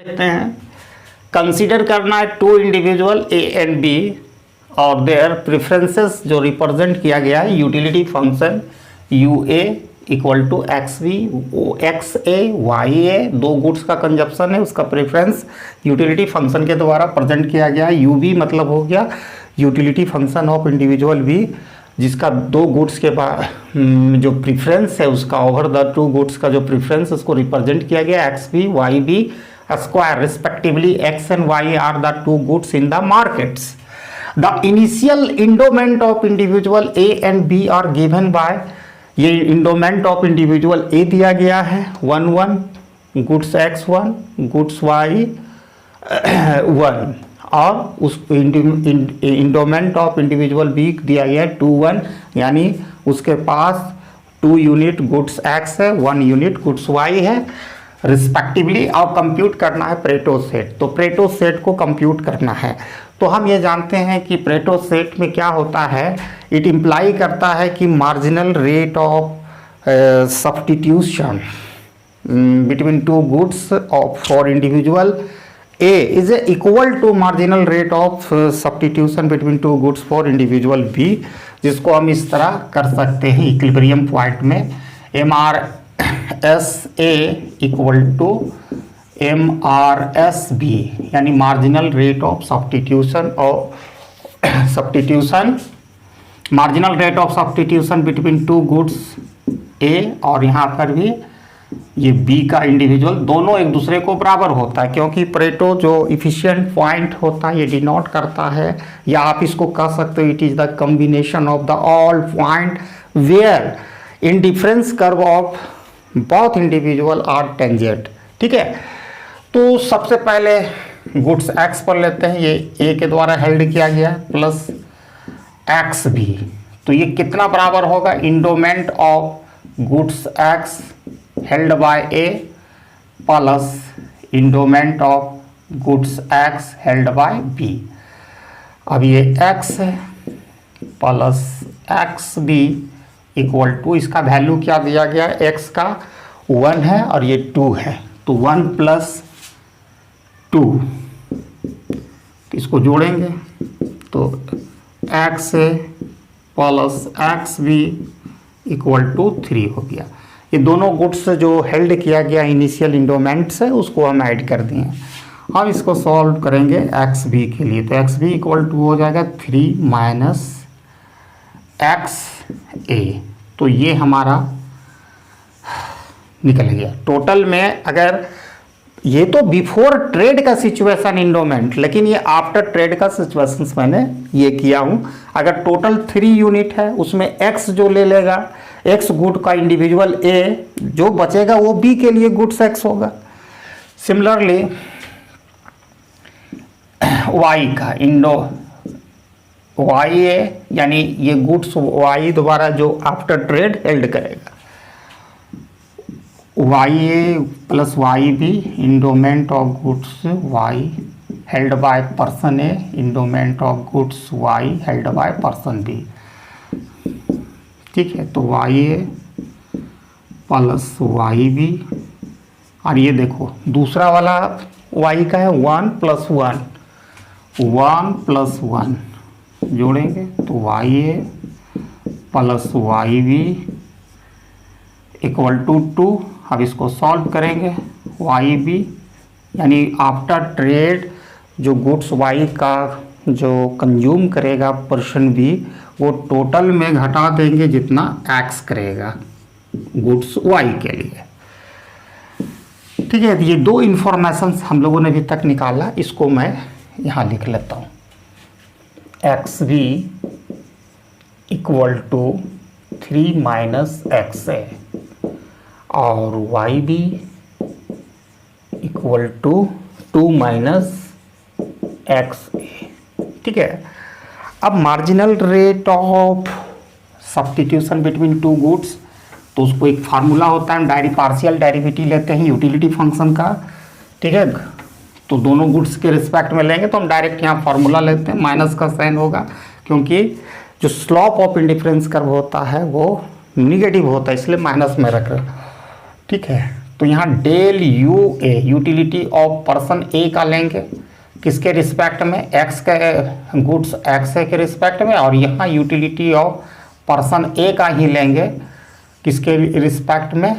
देखते हैं। कंसीडर करना है two individual A and B और देयर प्रेफरेंसेस जो रिप्रेजेंट किया गया है utility function U A equal to x B x A y A, दो गुड्स का कंजप्शन है, उसका प्रेफरेंस यूटिलिटी फंक्शन के द्वारा प्रेजेंट किया गया है। यू बी मतलब हो गया utility function of individual B, जिसका दो गुड्स के बाद जो प्रेफरेंस है उसका ओवर द टू गुड्स का जो प्रेफरेंस उसको रिप्रेजेंट किया गया x b y B square respectively x and y are the two goods in the markets. The initial endowment of individual A and B are given by, ये endowment of individual A दिया गया है 1 goods x 1 goods Y 1 और उस endowment of individual B दिया गया है 2 यानी उसके पास 2 यूनिट गुड्स एक्स है 1 यूनिट गुड्स वाई है रिस्पेक्टिवली, और कंप्यूट करना है प्रेटो सेट। तो प्रेटो सेट को कंप्यूट करना है तो हम ये जानते हैं कि प्रेटो सेट में क्या होता है, इट इम्प्लाई करता है कि marginal rate of substitution between two goods for individual A is equal to marginal rate of substitution between two goods for individual B, जिसको हम इस तरह कर सकते हैं इक्विलिब्रियम पॉइंट में MRSA इक्वल टू MRSB यानी मार्जिनल रेट ऑफ सब्स्टिट्यूशन और marginal rate of substitution between two goods A, और यहाँ पर भी ये बी का इंडिविजुअल दोनों एक दूसरे को बराबर होता है, क्योंकि प्रेटो जो इफिशिएंट पॉइंट होता है ये डिनोट करता है, या आप इसको कह सकते हो it is the combination of the all point where indifference curve of both individual are tangent. ठीक है, तो सबसे पहले गुड्स एक्स पर लेते हैं, ये ए के द्वारा हेल्ड किया गया प्लस एक्स बी, तो ये कितना बराबर होगा endowment of goods x held by A plus endowment of goods X held by B। अब ये X है प्लस XB इक्वल टू, इसका वैल्यू क्या दिया गया है, X का 1 है और ये 2 है, तो 1 प्लस 2, इसको जोड़ेंगे तो X plus XB equal to 3 हो गया। ये दोनों गुड्स जो हेल्ड किया गया इनिशियल इंडोमेंट से उसको हम ऐड कर दिए। अब इसको सॉल्व करेंगे एक्स बी के लिए, तो एक्स बी इक्वल टू हो जाएगा 3 माइनस एक्स ए, तो ये हमारा निकल गया। टोटल में अगर ये तो बिफोर ट्रेड का सिचुएशन इंडोमेंट, लेकिन ये आफ्टर ट्रेड का सिचुएशन मैंने ये किया हूँ। अगर टोटल 3 यूनिट है उसमें एक्स जो ले लेगा एक्स गुड का इंडिविजुअल ए, जो बचेगा वो बी के लिए गुड्स एक्स होगा। सिमिलरली वाई का वाई ए यानी ये गुड्स वाई द्वारा जो आफ्टर ट्रेड हेल्ड करेगा, y a plus y b endowment of goods y held by person A endowment of goods y held by person B. ठीक है, तो y a plus y b, और ये देखो दूसरा वाला वाई का है 1 प्लस 1 जोड़ेंगे तो y a plus y B equal to 2। अब इसको सॉल्व करेंगे वाई बी यानी आफ्टर ट्रेड जो गुड्स वाई का जो कंज्यूम करेगा पर्सन बी, वो टोटल में घटा देंगे जितना एक्स करेगा गुड्स वाई के लिए। ठीक है, ये दो इंफॉर्मेशंस हम लोगों ने अभी तक निकाला, इसको मैं यहाँ लिख लेता हूँ। X B equal to 3 minus x A और y B equal to 2 minus x A. ठीक है, अब marginal rate of substitution between two goods, तो उसको एक फार्मूला होता है, हम पार्शियल डेरिवेटिव लेते हैं यूटिलिटी फंक्शन का। ठीक है, तो दोनों गुड्स के रिस्पेक्ट में लेंगे तो हम डायरेक्ट यहाँ फार्मूला लेते हैं, माइनस का साइन होगा क्योंकि जो स्लॉप ऑफ इंडिफरेंस कर्व होता है वो निगेटिव होता है, इसलिए माइनस में रख रहे। ठीक है, तो यहाँ del U A utility of person A का लेंगे किसके रिस्पेक्ट में, एक्स के गुड्स एक्स ए के रिस्पेक्ट में, और यहाँ यूटिलिटी ऑफ पर्सन ए का ही लेंगे किसके रिस्पेक्ट में,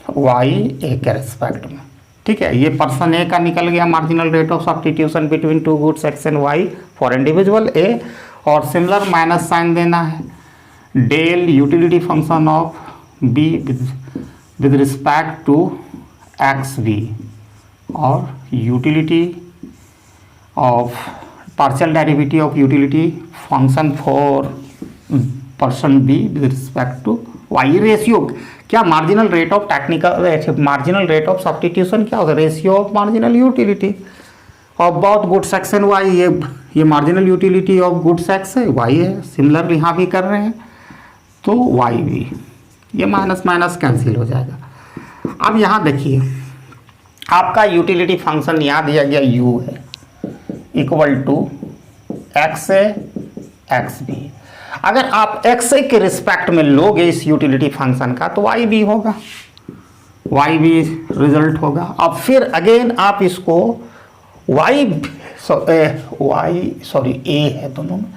वाई ए के रिस्पेक्ट में। ठीक है, ये पर्सन ए का निकल गया marginal rate of substitution between two goods x and y for individual A, और सिमिलर माइनस साइन देना है del utility function of B with respect to x B, और utility of partial derivative of utility function for person B with respect to y. Ratio क्या, marginal rate of technical marginal rate of substitution क्या होगा, ratio of marginal utility of both goods x and Y. ये marginal utility of goods x है, Y है, similar यहाँ भी कर रहे हैं तो वाई भी, ये माइनस माइनस कैंसिल हो जाएगा। अब यहाँ देखिए आपका यूटिलिटी फंक्शन यहाँ दिया गया u है equal to x a x b. अगर आप एक्स ए के रिस्पेक्ट में लोगे इस यूटिलिटी फंक्शन का तो वाई बी होगा, वाई बी रिजल्ट होगा। अब फिर अगेन आप इसको वाई सॉरी ए है दोनों में,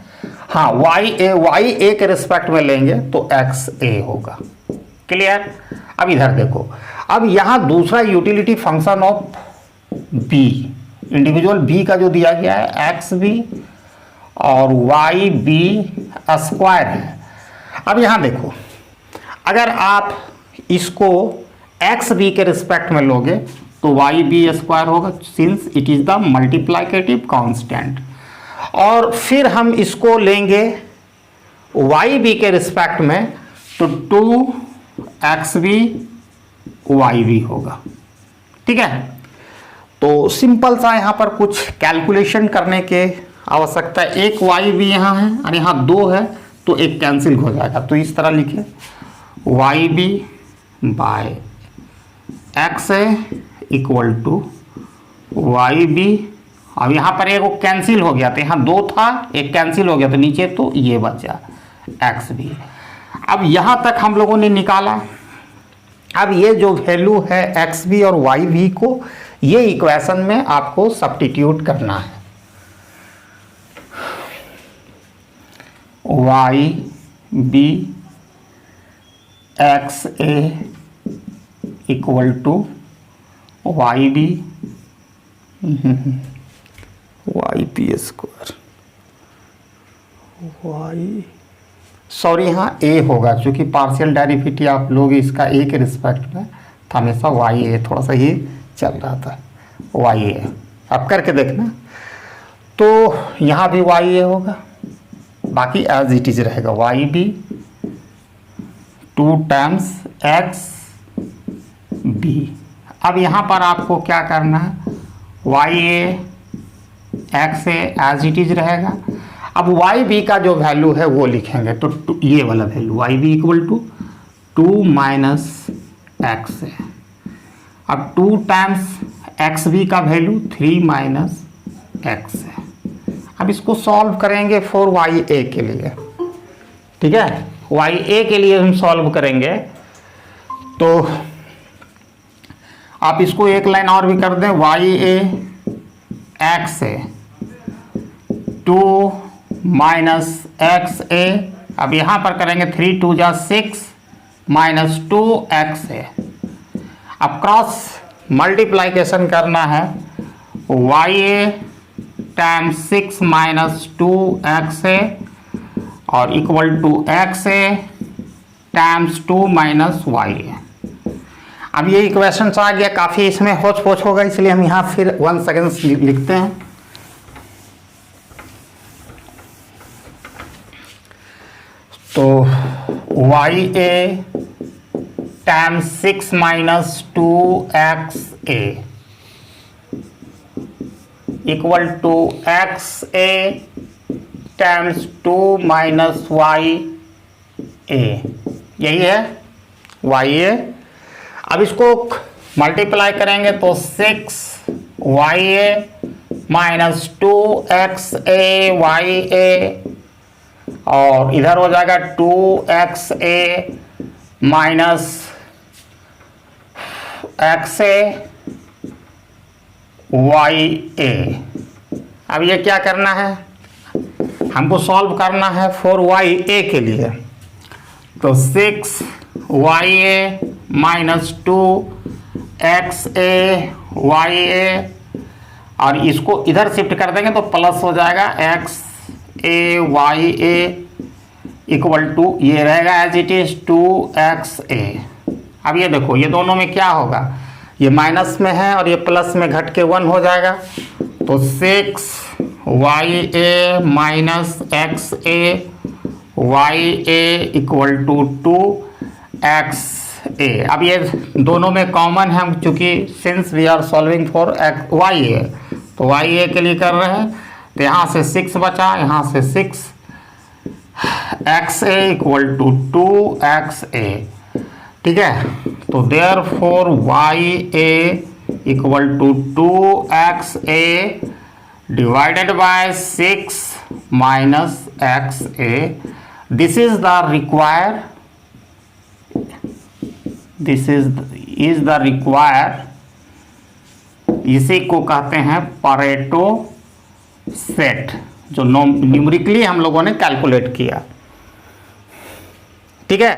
हाँ वाई ए के रिस्पेक्ट में लेंगे तो एक्स ए होगा। क्लियर। अब इधर देखो, अब यहाँ दूसरा utility function of B, individual B का जो दिया गया है एक्स बी और वाई बी स्क्वायर है। अब यहाँ देखो, अगर आप इसको एक्स बी के रिस्पेक्ट में लोगे तो वाई बी स्क्वायर होगा since it is the multiplicative constant, और फिर हम इसको लेंगे वाई बी के रिस्पेक्ट में तो 2 XB YB होगा। ठीक है, तो सिंपल सा यहाँ पर कुछ कैलकुलेशन करने के आवश्यकता है। एक YB यहाँ है और यहाँ 2 है तो एक कैंसिल हो जाएगा, तो इस तरह लिखे YB by XA equal to YB। अब यहाँ पर एक कैंसिल हो गया तो यहाँ 2 था, एक कैंसिल हो गया तो नीचे तो ये बचा XB। अब यहाँ तक हम लोगों ने निकाला। अब ये जो वैल्यू है XB और YB को ये इक्वेशन में आपको सब्स्टिट्यूट करना है। YB XA equal to YB YB square sorry यहाँ ए होगा, क्योंकि पार्शियल डेरिवेटिव आप लोग इसका ए के रिस्पेक्ट में था हमेशा वाई ए, थोड़ा सा ये चल रहा था वाई ए। अब करके देखना तो यहाँ भी वाई ए होगा, बाकी एज इट इज रहेगा y b 2 times x b. अब यहाँ पर आपको क्या करना है, y a x a as it is रहेगा। अब वाई बी का जो वैल्यू है वो लिखेंगे तो ये वाला value y B equal to 2 minus x है। अब 2 टाइम्स एक्स बी का वैल्यू 3 माइनस एक्स है। अब इसको सॉल्व करेंगे फॉर वाई ए के लिए। ठीक है, वाई ए के लिए हम सॉल्व करेंगे तो आप इसको एक लाइन और भी कर दें, Y a x A 2 minus x ए। अब यहाँ पर करेंगे 3 2 जा 6 माइनस 2 एक्स ए। अब क्रॉस मल्टीप्लाइकेशन करना है, y A times 6 minus 2 x A और equal to x A times 2 minus y A. अब ये इक्वेशन आ गया, काफ़ी इसमें होच पोच होगा इसलिए हम यहाँ फिर 1 सेकेंड लिखते हैं। तो y A times 6 minus 2 x A equal to x A times 2 minus y A, यही है वाई ए। अब इसको मल्टीप्लाई करेंगे तो 6 y A minus 2 x A y ए और इधर हो जाएगा 2 x A minus x A y A. अब ये क्या करना है, हमको सॉल्व करना है फॉर वाई ए के लिए। तो 6 y A minus 2 x A y ए, और इसको इधर शिफ्ट कर देंगे तो प्लस हो जाएगा x A y A equal to, ये रहेगा as it is 2x A. अब ये देखो, ये दोनों में क्या होगा, ये माइनस में है और ये प्लस में घट के 1 हो जाएगा। तो 6 y A minus x A y A equal to 2x A. अब ये दोनों में कॉमन है, चूंकि since we are solving for y A, तो वाई ए के लिए कर रहे हैं। तो यहाँ से 6 बचा, यहाँ से 6 x A equal to 2x a. ठीक है, तो therefore y A equal to 2x a divided by 6 minus x a. This is the require, this is the require, इसी को कहते हैं परेटो सेट, जो न्यूमेरिकली हम लोगों ने कैलकुलेट किया। ठीक है।